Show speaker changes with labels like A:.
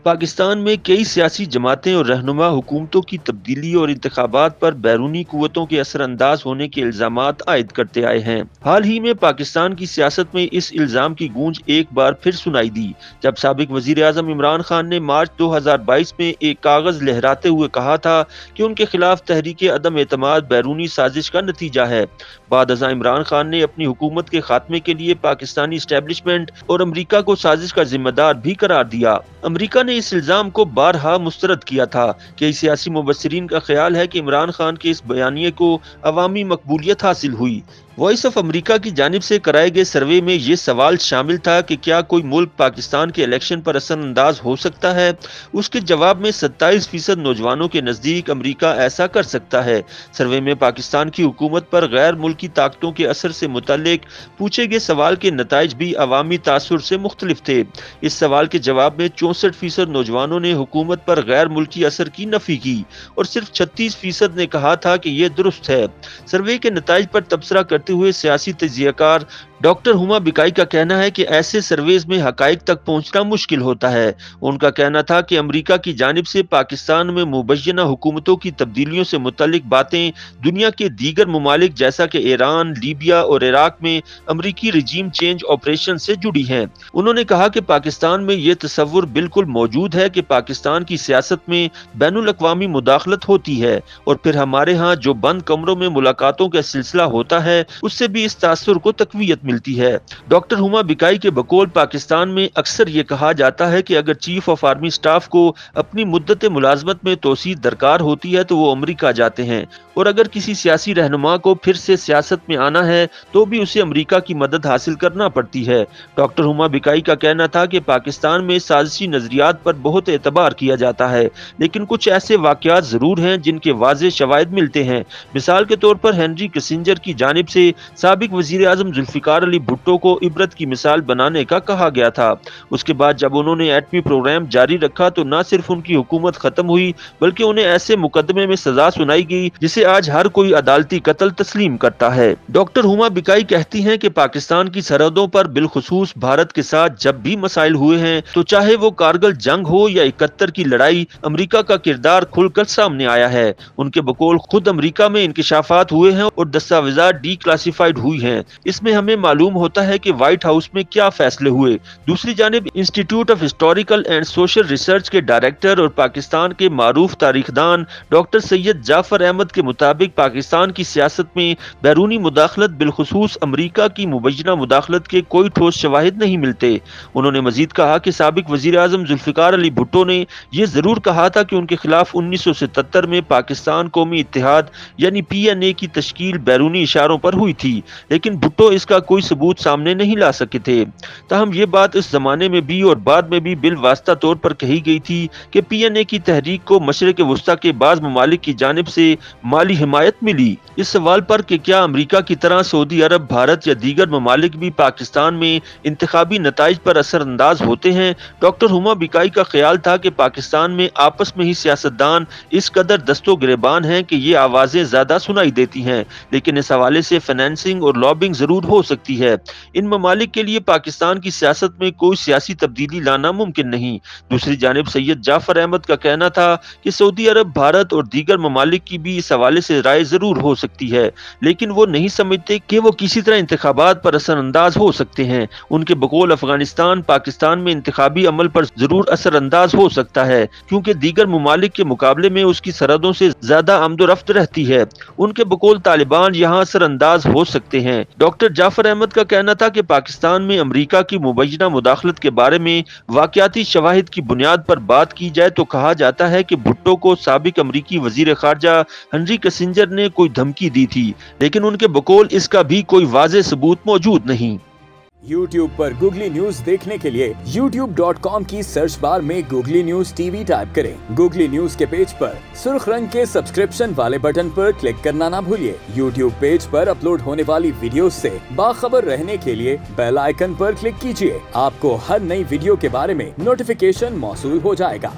A: पाकिस्तान में कई सियासी जमातें और रहनुमा हुकूमतों की तब्दीली और इंतखाबात पर बैरूनी कुव्वतों के असरअंदाज होने के इल्जामात आयद करते आए हैं। हाल ही में पाकिस्तान की सियासत में इस इल्जाम की गूंज एक बार फिर सुनाई दी, जब साबिक वजीर आजम इमरान खान ने मार्च 2022 में एक कागज लहराते हुए कहा था कि उनके खिलाफ तहरीक अदम एतमाद बैरूनी साजिश का नतीजा है। बाद अज़ां इमरान खान ने अपनी हुकूमत के खात्मे के लिए पाकिस्तानी इस्टेब्लिशमेंट और अमरीका को साजिश का जिम्मेदार भी करार दिया। अमरीका ने इस इल्जाम को बारहा मुस्तरद किया था। कई सियासी मुबस्सिरीन का ख्याल है कि इमरान खान के इस बयानिए को अवामी मकबूलियत हासिल हुई। वॉइस ऑफ अमरीका की जानिब से कराए गए सर्वे में ये सवाल शामिल था कि क्या कोई मुल्क पाकिस्तान के इलेक्शन पर असरअंदाज हो सकता है। उसके जवाब में 27% नौजवानों के नज़दीक अमरीका ऐसा कर सकता है। सर्वे में पाकिस्तान की हुकूमत पर गैर मुल्की ताकतों के असर से मुतल्लिक पूछे गए सवाल के नताइज भी अवामी तासुर से मुख्तलिफ थे। इस सवाल के जवाब में 64% नौजवानों ने हुकूमत पर गैर मुल्की असर की नफी की और सिर्फ 36% ने कहा था कि यह दुरुस्त है। सर्वे के नताइज पर तबसरा करते हुए सियासी तजियाकार डॉक्टर हुमा बिकाई का कहना है कि ऐसे सर्वेज में हकाइक तक पहुंचना मुश्किल होता है। उनका कहना था कि अमरीका की जानिब से पाकिस्तान में मुबैना हुकूमतों की तब्दीलियों से मुतल्लिक बातें दुनिया के दीगर ममालिक जैसा कि ईरान, लीबिया और इराक में अमरीकी रिजीम चेंज ऑपरेशन से जुड़ी हैं। उन्होंने कहा कि पाकिस्तान में यह तस्वुर बिल्कुल मौजूद है कि पाकिस्तान की सियासत में बैनुल अक़वामी मुदाखलत होती है और फिर हमारे यहाँ जो बंद कमरों में मुलाकातों का सिलसिला होता है उससे भी इस तासुर को तक़वियत मिलती है। डॉक्टर हुमा बिकाई के बकौल पाकिस्तान में अक्सर ये कहा जाता है कि अगर चीफ ऑफ आर्मी स्टाफ को अपनी मुद्दत मुलाजमत में तोसी दरकार होती है तो वो अमरीका जाते हैं, और अगर किसी सियासी रहनुमा को फिर से सियासत में आना है तो भी उसे अमरीका की मदद हासिल करना पड़ती है। डॉक्टर हुमा बिकाई का कहना था कि पाकिस्तान में साजिशी नजरियात पर बहुत एतबार किया जाता है, लेकिन कुछ ऐसे वाकयात जरूर हैं जिनके वाज़ेह शवाहिद मिलते हैं। मिसाल के तौर पर हेनरी किसिंजर की जानिब से साबिक वजीर आजम जुल्फिकार अली भुट्टो को इबरत की मिसाल बनाने का कहा गया था। उसके बाद जब उन्होंने एटमी प्रोग्राम जारी रखा तो न सिर्फ उनकी हुकूमत खत्म हुई बल्कि उन्हें ऐसे मुकदमे में सजा सुनाई गई जिसे आज हर कोई अदालती कत्ल तस्लीम करता है। डॉक्टर हुमा बिकाई कहती हैं कि पाकिस्तान की सरहदों पर बिलखुसूस भारत के साथ जब भी मसाइल हुए हैं तो चाहे वो कारगिल जंग हो या 71 की लड़ाई, अमरीका का किरदार खुलकर सामने आया है। उनके बकौल खुद अमरीका में इंकशाफात हुए हैं और दस्तावेजात डीक्लासिफाइड हुई हैं। इसमें हमें मालूम होता है कि व्हाइट हाउस में क्या फैसले हुए। दूसरी जानिब institute of historical and social research के डायरेक्टर और पाकिस्तान के मारूफ तारीखदान डॉक्टर सैयद जाफर अहमद के मुताबिक पाकिस्तान की सियासत में बैरूनी मुदाखलत बिलखुसूस अमरीका की मुबैना मुदाखलत के कोई ठोस शवाहिद नहीं मिलते। उन्होंने मजीद कहा कि साबिक वजीर आजम जुल्फिकार अली भुट्टो ने यह जरूर कहा था कि उनके खिलाफ 1977 में पाकिस्तान कौमी इत्तेहाद यानी PNA की तश्कील बैरूनी इशारों पर हुई थी, लेकिन भुट्टो इसका कोई सबूत सामने नहीं ला सके थे। ताहम ये बात इस जमाने में भी और बाद में भी बिल वास्ता तौर पर कही गई थी कि PNA की तहरीक को मशरिक वस्ता के बाज़ ममालिक की जानिब से माली हिमायत मिली। इस सवाल पर कि क्या अमरीका की तरह सऊदी अरब, भारत या दीगर ममालिक भी पाकिस्तान में इंतखाबी नताइज पर असरअंदाज होते हैं, डॉक्टर हुमा बिकाई का ख्याल था कि पाकिस्तान में आपस में ही सियासतदान इस कदर दस्तो गिरेबान हैं कि ये आवाज़ें ज़्यादा सुनाई देती हैं, लेकिन इस हवाले से फाइनेंसिंग और लॉबिंग जरूर हो सकती है। इन ममालिक के लिए पाकिस्तान की सियासत में कोई सियासी तब्दीली लाना मुमकिन नहीं। दूसरी जानिब सैयद जाफर अहमद का कहना था कि सऊदी अरब, भारत और दीगर ममालिक की भी इस हवाले से राय जरूर हो सकती है, लेकिन वो नहीं समझते कि वो किसी तरह इंतखाबात पर असरअंदाज हो सकते हैं। उनके बकौल अफगानिस्तान पाकिस्तान में इंतखाबी अमल पर जरूर असरअंदाज हो सकता है, क्योंकि दीगर ममालिक के मुकाबले में उसकी सरहदों से ज्यादा आमदोरफ्त रहती है। उनके बकौल तालिबान यहाँ असरअंदाज हो सकते हैं। डॉक्टर जाफर अहमद का कहना था कि पाकिस्तान में अमरीका की मुबैना मुदाखलत के बारे में वाकयाती शवाहिद की बुनियाद पर बात की जाए तो कहा जाता है कि भुट्टो को साबिक अमरीकी वजीर खारजा हेनरी किसिंजर ने कोई धमकी दी थी, लेकिन उनके बकौल इसका भी कोई वाज़ेह सबूत मौजूद नहीं।
B: YouTube पर गूगली न्यूज देखने के लिए youtube.com की सर्च बार में गूगली न्यूज TV टाइप करें। गूगली न्यूज के पेज पर सुर्ख रंग के सब्सक्रिप्शन वाले बटन पर क्लिक करना ना भूलिए। YouTube पेज पर अपलोड होने वाली वीडियोस से बाखबर रहने के लिए बेल आइकन पर क्लिक कीजिए। आपको हर नई वीडियो के बारे में नोटिफिकेशन मौसूल हो जाएगा।